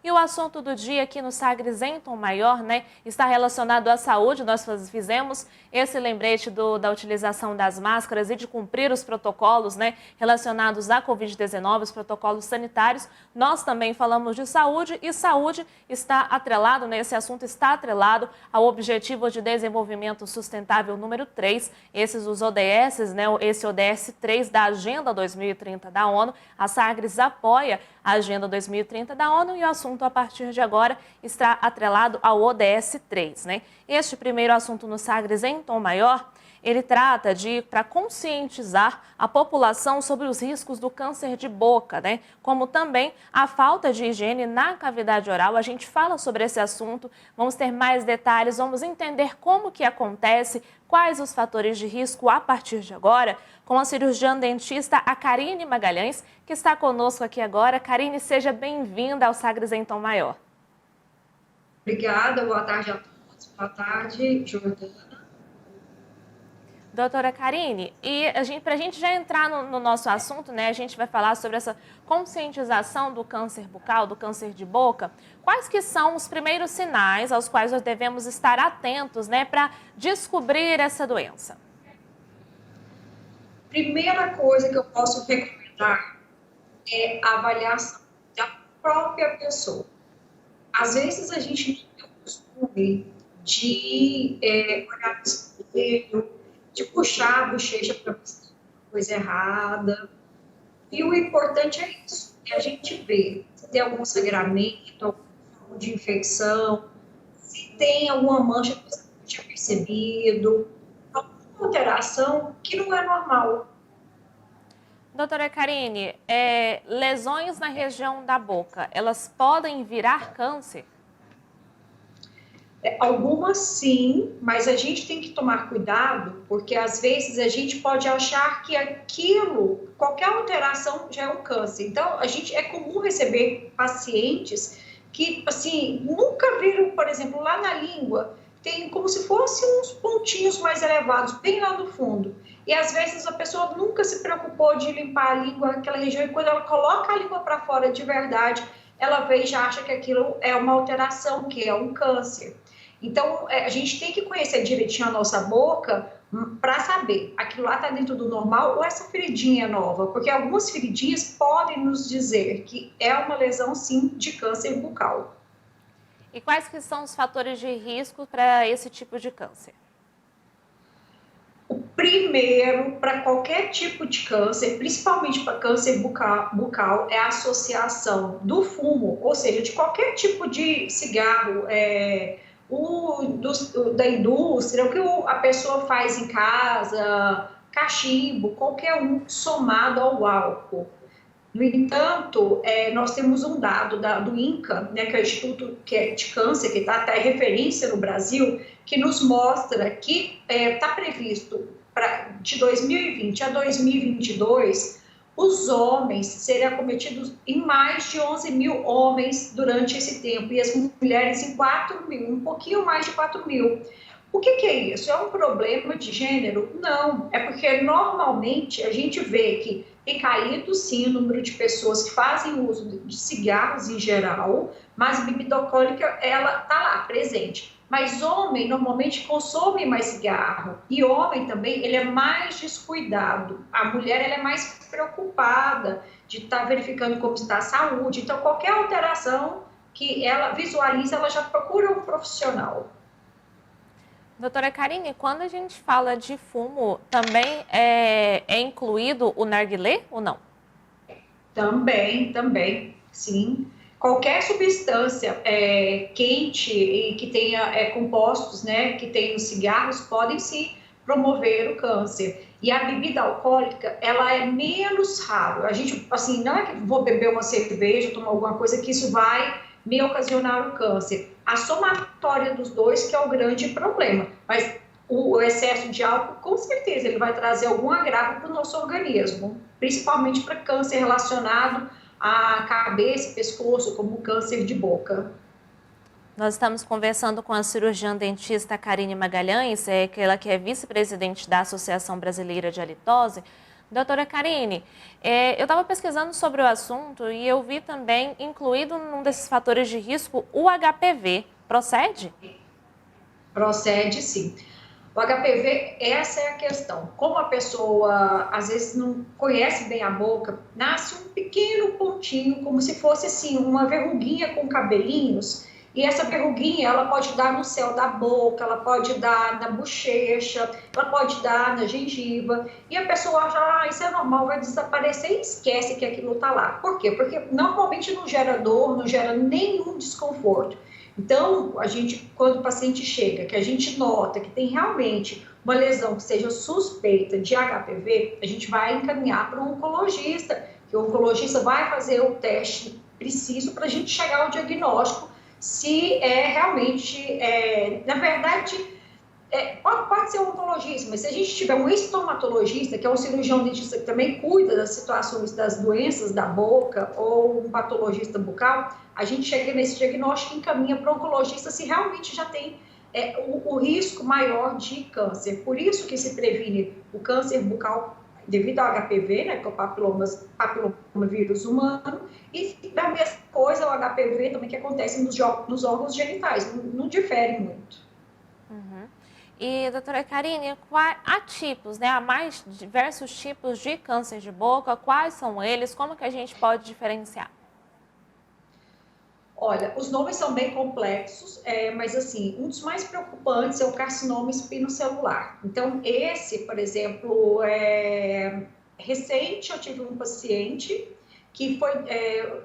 E o assunto do dia aqui no Sagres em Tom Maior, né, está relacionado à saúde. Nós fizemos esse lembrete da utilização das máscaras e de cumprir os protocolos, né, relacionados à Covid-19, os protocolos sanitários. Nós também falamos de saúde e saúde está atrelado, né, esse assunto está atrelado ao Objetivo de Desenvolvimento Sustentável número 3, esses os ODS, né, esse ODS 3 da Agenda 2030 da ONU. A Sagres apoia a Agenda 2030 da ONU e o assunto a partir de agora está atrelado ao ODS 3, né? Este primeiro assunto no Sagres em Tom Maior, ele trata para conscientizar a população sobre os riscos do câncer de boca, né? Como também a falta de higiene na cavidade oral. A gente fala sobre esse assunto, vamos ter mais detalhes, vamos entender como que acontece, quais os fatores de risco a partir de agora, com a cirurgiã dentista a Karine Magalhães, que está conosco aqui agora. Karine, seja bem-vinda ao Sagres em Tom Maior. Obrigada, boa tarde a todos. Boa tarde, Jordana. Doutora Karine, e para a gente já entrar no nosso assunto, né, a gente vai falar sobre essa conscientização do câncer bucal, do câncer de boca. Quais que são os primeiros sinais aos quais nós devemos estar atentos, né, para descobrir essa doença? Primeira coisa que eu posso recomendar é a avaliação da própria pessoa. Às vezes a gente não tem o costume de olhar no espelho, de puxar a bochecha para ver se tem coisa errada. E o importante é isso, é a gente ver se tem algum sangramento, algum tipo de infecção, se tem alguma mancha que você não tinha percebido, alguma alteração que não é normal. Doutora Karine, lesões na região da boca, elas podem virar câncer? Algumas sim, mas a gente tem que tomar cuidado, porque às vezes a gente pode achar que aquilo, qualquer alteração já é um câncer. Então, é comum receber pacientes que, assim, nunca viram, por exemplo, lá na língua, tem como se fossem uns pontinhos mais elevados, bem lá no fundo. E às vezes a pessoa nunca se preocupou de limpar a língua, aquela região, e quando ela coloca a língua para fora de verdade, ela vê e já acha que aquilo é uma alteração, que é um câncer. Então, a gente tem que conhecer direitinho a nossa boca para saber, aquilo lá está dentro do normal ou essa feridinha é nova, porque algumas feridinhas podem nos dizer que é uma lesão, sim, de câncer bucal. E quais que são os fatores de risco para esse tipo de câncer? O primeiro, para qualquer tipo de câncer, principalmente para câncer bucal, é a associação do fumo, ou seja, de qualquer tipo de cigarro, da indústria, o que a pessoa faz em casa, cachimbo, qualquer um, somado ao álcool. No entanto, nós temos um dado do INCA, né, que é o Instituto de Câncer, que está até referência no Brasil, que nos mostra que está previsto de 2020 a 2022 os homens serem acometidos em mais de 11 mil homens durante esse tempo e as mulheres em 4 mil, um pouquinho mais de 4 mil. O que é isso? É um problema de gênero? Não, é porque normalmente a gente vê que tem caído sim o número de pessoas que fazem uso de cigarros em geral, mas a bebida alcoólica ela está lá, presente. Mas homem normalmente consome mais cigarro e homem também ele é mais descuidado. A mulher ela é mais preocupada de estar verificando como está a saúde. Então qualquer alteração que ela visualiza, ela já procura um profissional. Doutora Karine, quando a gente fala de fumo, também é incluído o narguilé ou não? Também, sim. Qualquer substância quente e que tenha compostos, né, que tem nos cigarros, podem sim promover o câncer. E a bebida alcoólica, ela é menos raro. A gente, assim, não é que vou beber uma cerveja, tomar alguma coisa que isso vai me ocasionar o câncer. A somatória dos dois que é o grande problema. Mas o excesso de álcool, com certeza, ele vai trazer algum agravo para o nosso organismo, principalmente para câncer relacionado à cabeça, pescoço, como o câncer de boca. Nós estamos conversando com a cirurgiã dentista Karine Magalhães, ela que é vice-presidente da Associação Brasileira de Halitose. Doutora Karine, eu estava pesquisando sobre o assunto e eu vi também, incluído num desses fatores de risco, o HPV. Procede? Procede sim. O HPV, essa é a questão. Como a pessoa às vezes não conhece bem a boca, nasce um pequeno pontinho, como se fosse assim, uma verruguinha com cabelinhos. E essa verruguinha, ela pode dar no céu da boca, ela pode dar na bochecha, ela pode dar na gengiva. E a pessoa acha, isso é normal, vai desaparecer e esquece que aquilo está lá. Por quê? Porque normalmente não gera dor, não gera nenhum desconforto. Então, a gente, quando o paciente chega, que a gente nota que tem realmente uma lesão que seja suspeita de HPV, a gente vai encaminhar para um oncologista, que o oncologista vai fazer o teste preciso para a gente chegar ao diagnóstico, se é realmente, na verdade, pode ser um oncologista, mas se a gente tiver um estomatologista, que é um cirurgião dentista que também cuida das situações das doenças da boca, ou um patologista bucal, a gente chega nesse diagnóstico e encaminha para o oncologista se realmente já tem o risco maior de câncer. Por isso que se previne o câncer bucal devido ao HPV, né, que é o papilomavírus humano, e da mesma coisa o HPV também que acontece nos órgãos genitais, não difere muito. Uhum. E, doutora Karine, há tipos, né? Há mais diversos tipos de câncer de boca. Quais são eles? Como que a gente pode diferenciar? Olha, os nomes são bem complexos, mas assim, um dos mais preocupantes é o carcinoma espinocelular. Então, esse, por exemplo, recente eu tive um paciente que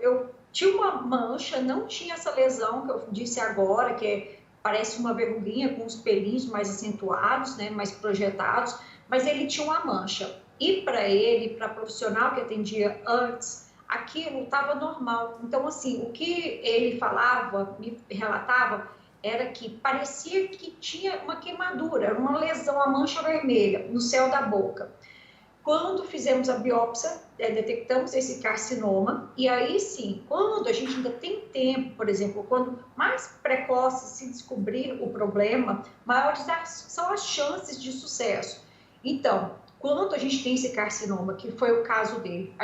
eu tinha uma mancha, não tinha essa lesão que eu disse agora, parece uma verruguinha com os pelinhos mais acentuados, né, mais projetados, mas ele tinha uma mancha. E para ele, para profissional que atendia antes, aquilo estava normal. Então, assim, o que ele falava, me relatava, era que parecia que tinha uma queimadura, uma lesão, uma mancha vermelha no céu da boca. Quando fizemos a biópsia, detectamos esse carcinoma, e aí sim, quando a gente ainda tem tempo, por exemplo, quando mais precoce se descobrir o problema, maiores são as chances de sucesso. Então, quando a gente tem esse carcinoma, que foi o caso dele,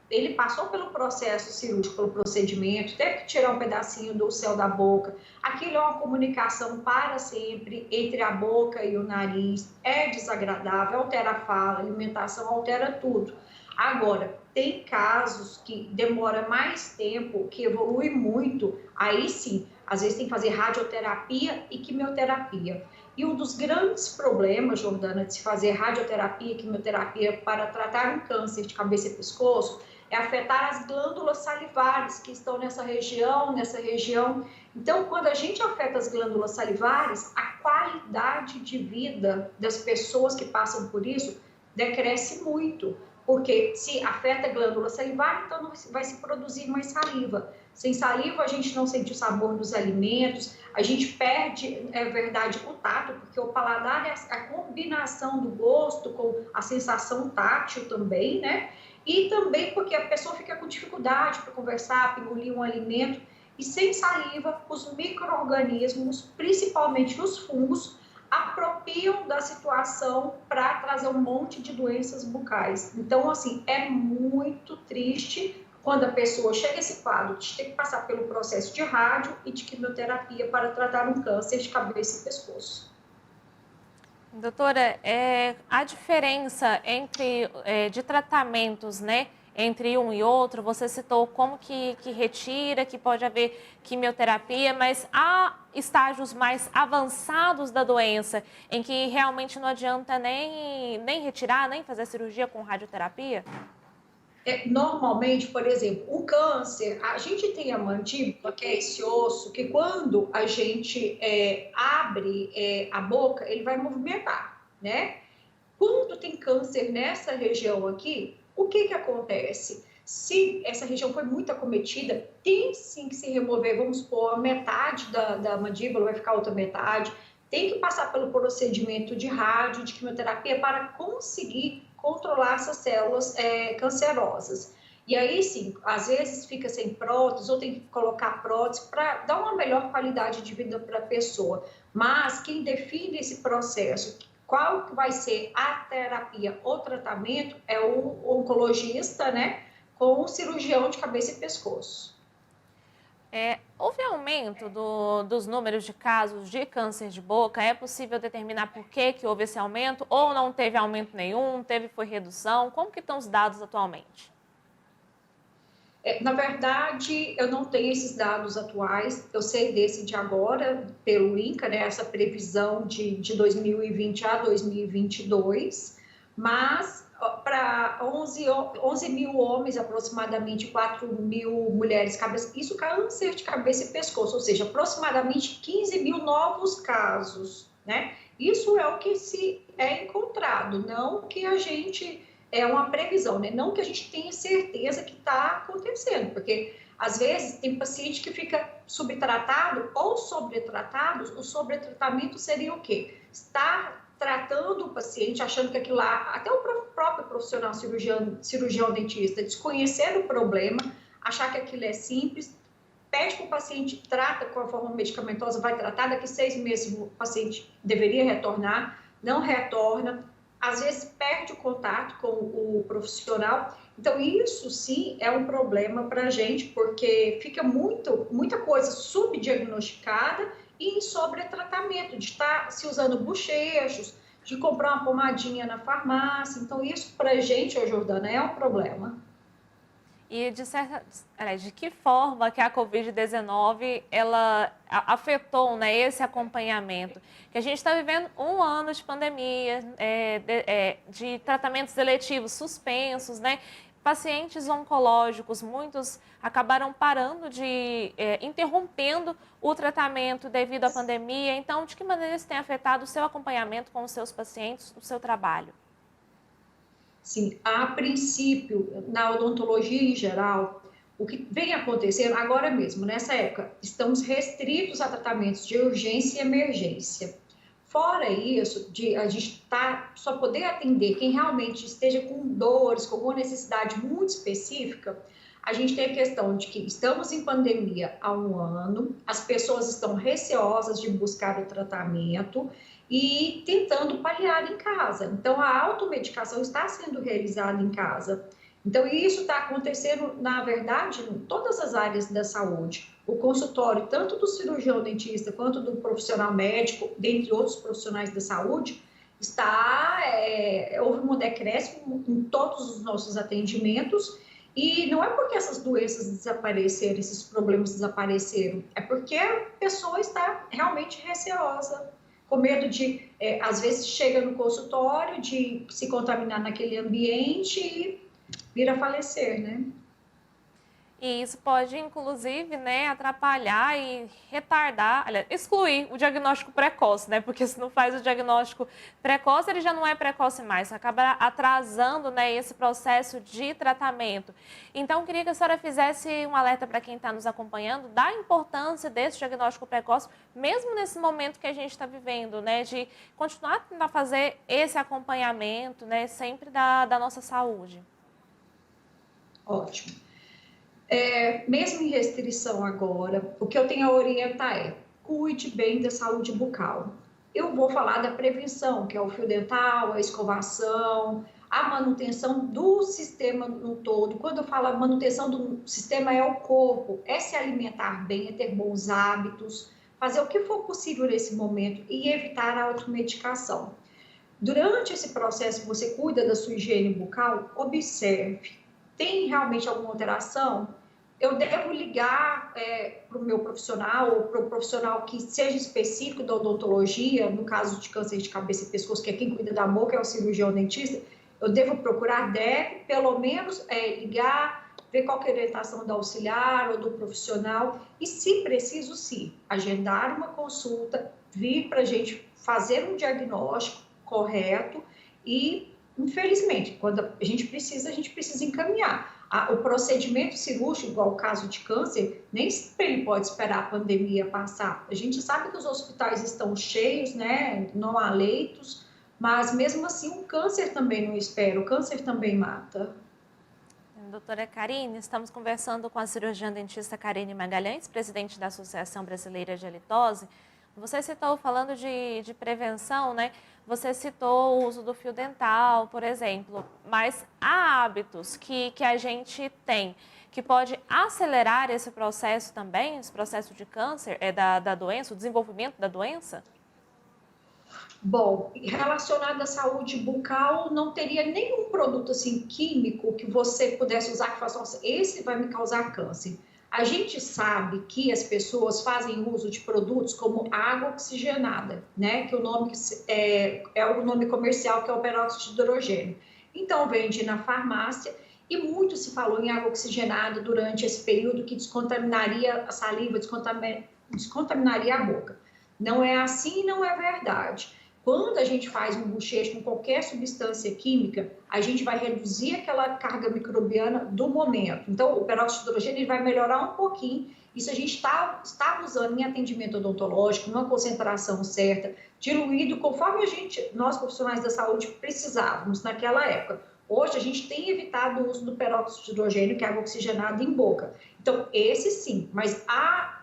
ele passou pelo processo cirúrgico, pelo procedimento, teve que tirar um pedacinho do céu da boca. Aquilo é uma comunicação para sempre entre a boca e o nariz. É desagradável, altera a fala, a alimentação, altera tudo. Agora, tem casos que demora mais tempo, que evolui muito, aí sim, às vezes tem que fazer radioterapia e quimioterapia. E um dos grandes problemas, Jordana, de se fazer radioterapia e quimioterapia para tratar um câncer de cabeça e pescoço é afetar as glândulas salivares que estão nessa região. Então, quando a gente afeta as glândulas salivares, a qualidade de vida das pessoas que passam por isso decresce muito, porque se afeta a glândula salivar, então não vai se produzir mais saliva. Sem saliva, a gente não sente o sabor dos alimentos, a gente perde, é verdade, o tato, porque o paladar é a combinação do gosto com a sensação tátil também, né? E também porque a pessoa fica com dificuldade para conversar, para engolir um alimento. E sem saliva, os micro-organismos, principalmente os fungos, apropriam da situação para trazer um monte de doenças bucais. Então, assim, é muito triste quando a pessoa chega a esse quadro de ter que passar pelo processo de rádio e de quimioterapia para tratar um câncer de cabeça e pescoço. Doutora, a diferença de tratamentos, né, entre um e outro, você citou como que retira, que pode haver quimioterapia, mas há estágios mais avançados da doença em que realmente não adianta nem retirar, nem fazer cirurgia com radioterapia? Normalmente, por exemplo, o câncer, a gente tem a mandíbula, que é esse osso, que quando a gente abre a boca, ele vai movimentar, né? Quando tem câncer nessa região aqui, o que acontece? Se essa região foi muito acometida, tem sim que se remover, vamos supor, a metade da mandíbula, vai ficar outra metade, tem que passar pelo procedimento de rádio, de quimioterapia, para conseguir controlar essas células cancerosas. E aí, sim, às vezes fica sem prótese ou tem que colocar prótese para dar uma melhor qualidade de vida para a pessoa. Mas quem define esse processo, qual que vai ser a terapia ou tratamento, é o oncologista, né, com o cirurgião de cabeça e pescoço. Houve aumento dos números de casos de câncer de boca? É possível determinar por que houve esse aumento? Ou não teve aumento nenhum, foi redução? Como que estão os dados atualmente? Na verdade, eu não tenho esses dados atuais, eu sei desse de agora, pelo INCA, né, essa previsão de 2020 a 2022, mas para 11 mil homens, aproximadamente 4 mil mulheres, isso câncer de cabeça e pescoço, ou seja, aproximadamente 15 mil novos casos, né? Isso é o que se é encontrado, não que a gente... É uma previsão, né? Não que a gente tenha certeza que está acontecendo, porque às vezes tem paciente que fica subtratado ou sobretratado. O sobretratamento seria o quê? Estar tratando o paciente, achando que aquilo lá, até o próprio profissional cirurgião dentista, desconhecer o problema, achar que aquilo é simples, pede para o paciente, trata com a forma medicamentosa, vai tratar, daqui 6 meses o paciente deveria retornar, não retorna, às vezes perde o contato com o profissional. Então, isso sim é um problema para a gente, porque fica muita coisa subdiagnosticada e em sobretratamento, de estar se usando bochechos, de comprar uma pomadinha na farmácia. Então, isso para a gente, Jordana, é um problema. E de que forma que a Covid-19 ela afetou, né, esse acompanhamento? Que a gente está vivendo 1 ano de pandemia, de tratamentos eletivos suspensos, né? Pacientes oncológicos, muitos acabaram parando interrompendo o tratamento devido à pandemia. Então, de que maneira isso tem afetado o seu acompanhamento com os seus pacientes, o seu trabalho? Sim, a princípio, na odontologia em geral, o que vem acontecendo agora mesmo, nessa época, estamos restritos a tratamentos de urgência e emergência. Fora isso, a gente só poder atender quem realmente esteja com dores, com uma necessidade muito específica, a gente tem a questão de que estamos em pandemia há 1 ano, as pessoas estão receosas de buscar o tratamento e tentando paliar em casa. Então, a automedicação está sendo realizada em casa. Então, isso está acontecendo, na verdade, em todas as áreas da saúde. O consultório, tanto do cirurgião dentista quanto do profissional médico, dentre outros profissionais da saúde, houve um decréscimo em todos os nossos atendimentos. E não é porque essas doenças desapareceram, esses problemas desapareceram, é porque a pessoa está realmente receosa, com medo de, às vezes, chega no consultório, de se contaminar naquele ambiente e vir a falecer, né? E isso pode, inclusive, né, atrapalhar e retardar, aliás, excluir o diagnóstico precoce, né? Porque se não faz o diagnóstico precoce, ele já não é precoce mais, acaba atrasando, né, esse processo de tratamento. Então, queria que a senhora fizesse um alerta para quem está nos acompanhando da importância desse diagnóstico precoce, mesmo nesse momento que a gente está vivendo, né? De continuar a fazer esse acompanhamento, né, sempre da nossa saúde. Ótimo. Mesmo em restrição agora, o que eu tenho a orientar é: cuide bem da saúde bucal. Eu vou falar da prevenção, que é o fio dental, a escovação, a manutenção do sistema no todo. Quando eu falo a manutenção do sistema, é o corpo, é se alimentar bem, é ter bons hábitos, fazer o que for possível nesse momento e evitar a automedicação. Durante esse processo, você cuida da sua higiene bucal, observe. Tem realmente alguma alteração? Eu devo ligar para o meu profissional ou para o profissional que seja específico da odontologia, no caso de câncer de cabeça e pescoço, que é quem cuida da boca, é o cirurgião dentista. Eu devo procurar, pelo menos ligar, ver qual que é a orientação da auxiliar ou do profissional e, se preciso, sim, agendar uma consulta, vir para a gente fazer um diagnóstico correto e, infelizmente, quando a gente precisa encaminhar. O procedimento cirúrgico, igual o caso de câncer, nem sempre ele pode esperar a pandemia passar. A gente sabe que os hospitais estão cheios, né? Não há leitos, mas mesmo assim o câncer também não espera, o câncer também mata. Doutora Karine, estamos conversando com a cirurgiã dentista Karine Magalhães, presidente da Associação Brasileira de Halitose. Você citou, falando de prevenção, né? Você citou o uso do fio dental, por exemplo, mas há hábitos que a gente tem que pode acelerar esse processo também, esse processo de câncer, da doença, o desenvolvimento da doença? Bom, relacionado à saúde bucal, não teria nenhum produto assim químico que você pudesse usar que faça, nossa, esse vai me causar câncer. A gente sabe que as pessoas fazem uso de produtos como água oxigenada, né? Que o nome é o nome comercial, que é o peróxido de hidrogênio. Então vende na farmácia e muito se falou em água oxigenada durante esse período que descontaminaria a saliva, descontaminaria a boca. Não é assim, não é verdade. Quando a gente faz um bochecho com qualquer substância química, a gente vai reduzir aquela carga microbiana do momento. Então, o peróxido de hidrogênio ele vai melhorar um pouquinho. Isso a gente está usando em atendimento odontológico, numa concentração certa, diluído conforme nós profissionais da saúde, precisávamos naquela época. Hoje, a gente tem evitado o uso do peróxido de hidrogênio, que é água oxigenada, em boca. Então, esse sim, mas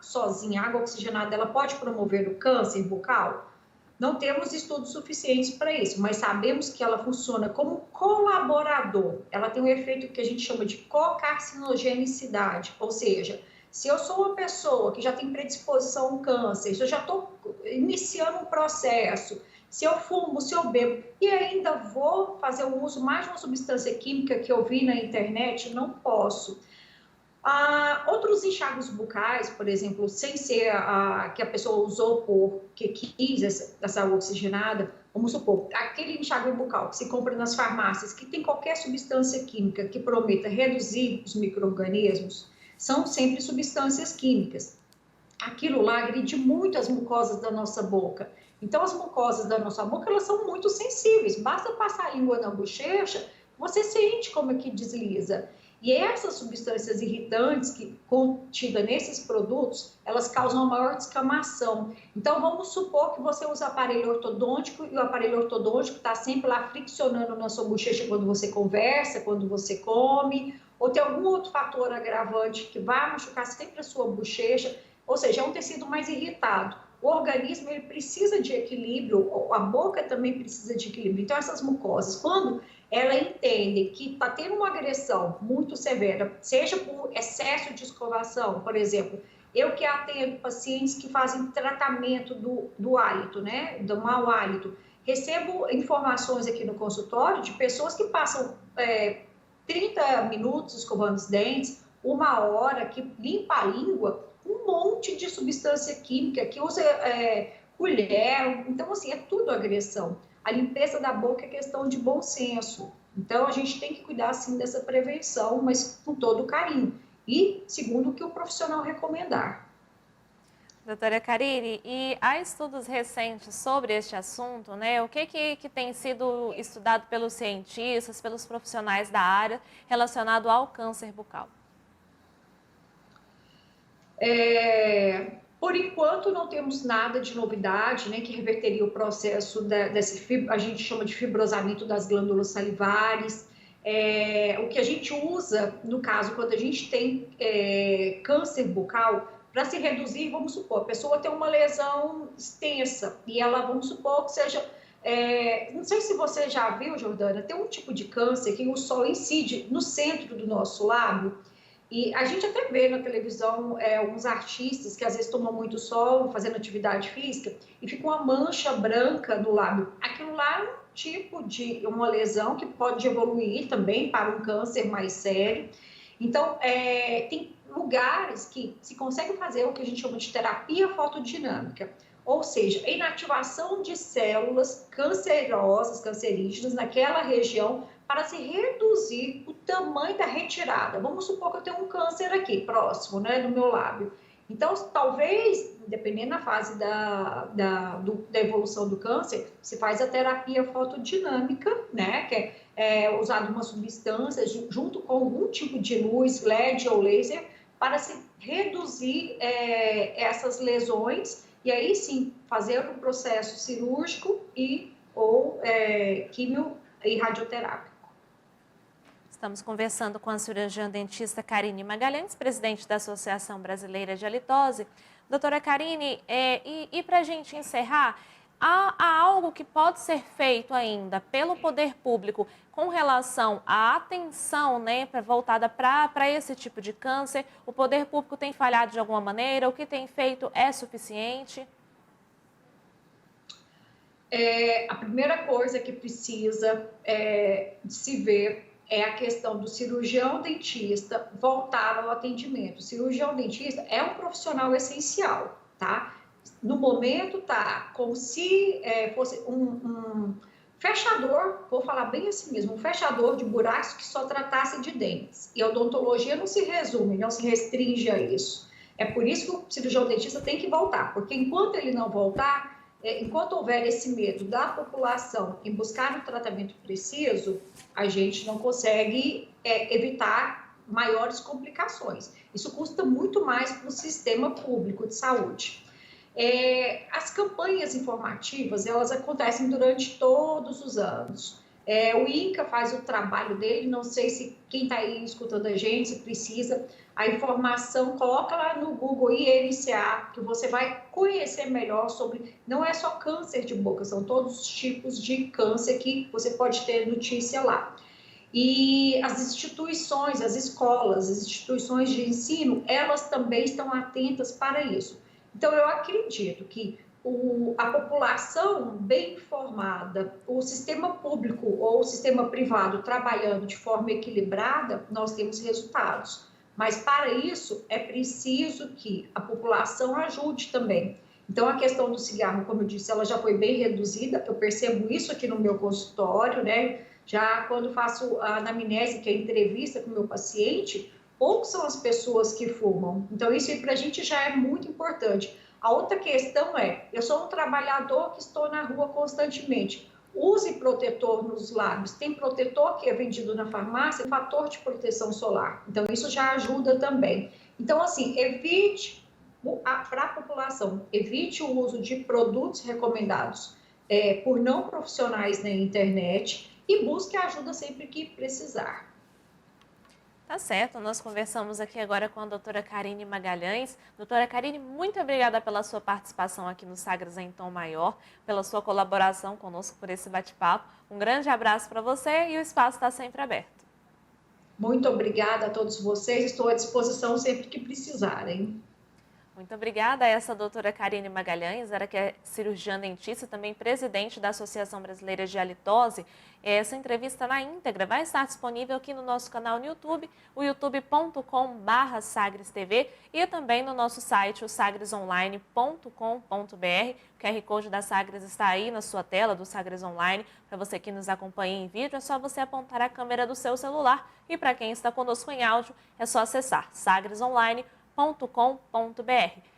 sozinha, a água oxigenada, ela pode promover o câncer bucal? Não temos estudos suficientes para isso, mas sabemos que ela funciona como colaborador. Ela tem um efeito que a gente chama de cocarcinogenicidade, ou seja, se eu sou uma pessoa que já tem predisposição ao câncer, se eu já estou iniciando um processo, se eu fumo, se eu bebo e ainda vou fazer o uso mais de uma substância química que eu vi na internet, não posso. Outros enxágues bucais, por exemplo, sem ser que a pessoa usou porque quis essa água oxigenada, vamos supor, aquele enxágue bucal que se compra nas farmácias, que tem qualquer substância química que prometa reduzir os micro-organismos, são sempre substâncias químicas. Aquilo lá agride muito as mucosas da nossa boca. Então, as mucosas da nossa boca, elas são muito sensíveis. Basta passar a língua na bochecha, você sente como é que desliza. E essas substâncias irritantes que contidas nesses produtos, elas causam uma maior descamação. Então, vamos supor que você usa aparelho ortodôntico e o aparelho ortodôntico está sempre lá friccionando na sua bochecha quando você conversa, quando você come, ou tem algum outro fator agravante que vai machucar sempre a sua bochecha, ou seja, é um tecido mais irritado. O organismo ele precisa de equilíbrio, a boca também precisa de equilíbrio. Então, essas mucosas, quando ela entende que está tendo uma agressão muito severa, seja por excesso de escovação, por exemplo, eu que atendo pacientes que fazem tratamento do hálito, né, do mau hálito, recebo informações aqui no consultório de pessoas que passam 30 minutos escovando os dentes, 1 hora, que limpa a língua, um monte de substância química, que usa colher, então assim, é tudo agressão. A limpeza da boca é questão de bom senso. Então, a gente tem que cuidar, sim, dessa prevenção, mas com todo o carinho. E segundo o que o profissional recomendar. Doutora Carine, e há estudos recentes sobre este assunto, né? O que tem sido estudado pelos cientistas, pelos profissionais da área relacionado ao câncer bucal? Por enquanto, não temos nada de novidade, né, que reverteria o processo a gente chama de fibrosamento das glândulas salivares. O que a gente usa, no caso, quando a gente tem câncer bucal, para se reduzir, vamos supor, a pessoa tem uma lesão extensa e ela, vamos supor que seja. Não sei se você já viu, Jordana, tem um tipo de câncer que o sol incide no centro do nosso lábio. E a gente até vê na televisão alguns artistas que às vezes tomam muito sol fazendo atividade física e fica uma mancha branca no lábio. Aquilo lá é um tipo de uma lesão que pode evoluir também para um câncer mais sério. Então, tem lugares que se consegue fazer o que a gente chama de terapia fotodinâmica, ou seja, a inativação de células cancerosas, cancerígenas naquela região para se reduzir o tamanho da retirada. Vamos supor que eu tenho um câncer aqui, próximo, né, do meu lábio. Então, talvez, dependendo da fase da evolução do câncer, se faz a terapia fotodinâmica, né, que é usada uma substância junto com algum tipo de luz, LED ou laser, para se reduzir essas lesões e aí sim fazer o processo cirúrgico ou químio e radioterápico. Estamos conversando com a cirurgiã dentista Carine Magalhães, presidente da Associação Brasileira de Halitose. Doutora Karine, e para a gente encerrar, há algo que pode ser feito ainda pelo poder público com relação à atenção, né, voltada para esse tipo de câncer? O poder público tem falhado de alguma maneira? O que tem feito é suficiente? A primeira coisa que precisa de se ver é a questão do cirurgião dentista voltar ao atendimento. O cirurgião dentista é um profissional essencial, tá? No momento tá como se fosse um fechador, vou falar bem assim mesmo, um fechador de buracos que só tratasse de dentes. E a odontologia não se resume, não se restringe a isso. É por isso que o cirurgião dentista tem que voltar, porque enquanto ele não voltar, enquanto houver esse medo da população em buscar o tratamento preciso, a gente não consegue evitar maiores complicações. Isso custa muito mais para o sistema público de saúde. As campanhas informativas, elas acontecem durante todos os anos. O INCA faz o trabalho dele, não sei se quem está aí escutando a gente, se precisa, a informação, coloca lá no Google INCA, que você vai conhecer melhor sobre, não é só câncer de boca, são todos os tipos de câncer que você pode ter notícia lá. E as instituições, as escolas, as instituições de ensino, elas também estão atentas para isso. Então, eu acredito que a população bem informada, o sistema público ou o sistema privado trabalhando de forma equilibrada, nós temos resultados. Mas, para isso, é preciso que a população ajude também. Então, a questão do cigarro, como eu disse, ela já foi bem reduzida, eu percebo isso aqui no meu consultório, né? Já quando faço a anamnese, que é a entrevista com o meu paciente, poucas são as pessoas que fumam. Então, isso aí para a gente já é muito importante. A outra questão é, eu sou um trabalhador que estou na rua constantemente. Use protetor nos lábios. Tem protetor que é vendido na farmácia, fator de proteção solar. Então, isso já ajuda também. Então, assim, evite, para a população, evite o uso de produtos recomendados por não profissionais na internet e busque ajuda sempre que precisar. Tá certo, nós conversamos aqui agora com a doutora Karine Magalhães. Doutora Karine, muito obrigada pela sua participação aqui no Sagres em Tom Maior, pela sua colaboração conosco por esse bate-papo. Um grande abraço para você e o espaço está sempre aberto. Muito obrigada a todos vocês, estou à disposição sempre que precisarem. Muito obrigada a essa doutora Karine Magalhães, ela que é cirurgiã dentista e também presidente da Associação Brasileira de Halitose. Essa entrevista na íntegra vai estar disponível aqui no nosso canal no YouTube, o youtube.com/sagrestv e também no nosso site, o sagresonline.com.br. O QR Code da Sagres está aí na sua tela do Sagres Online. Para você que nos acompanha em vídeo, é só você apontar a câmera do seu celular. E para quem está conosco em áudio, é só acessar sagresonline.com.br.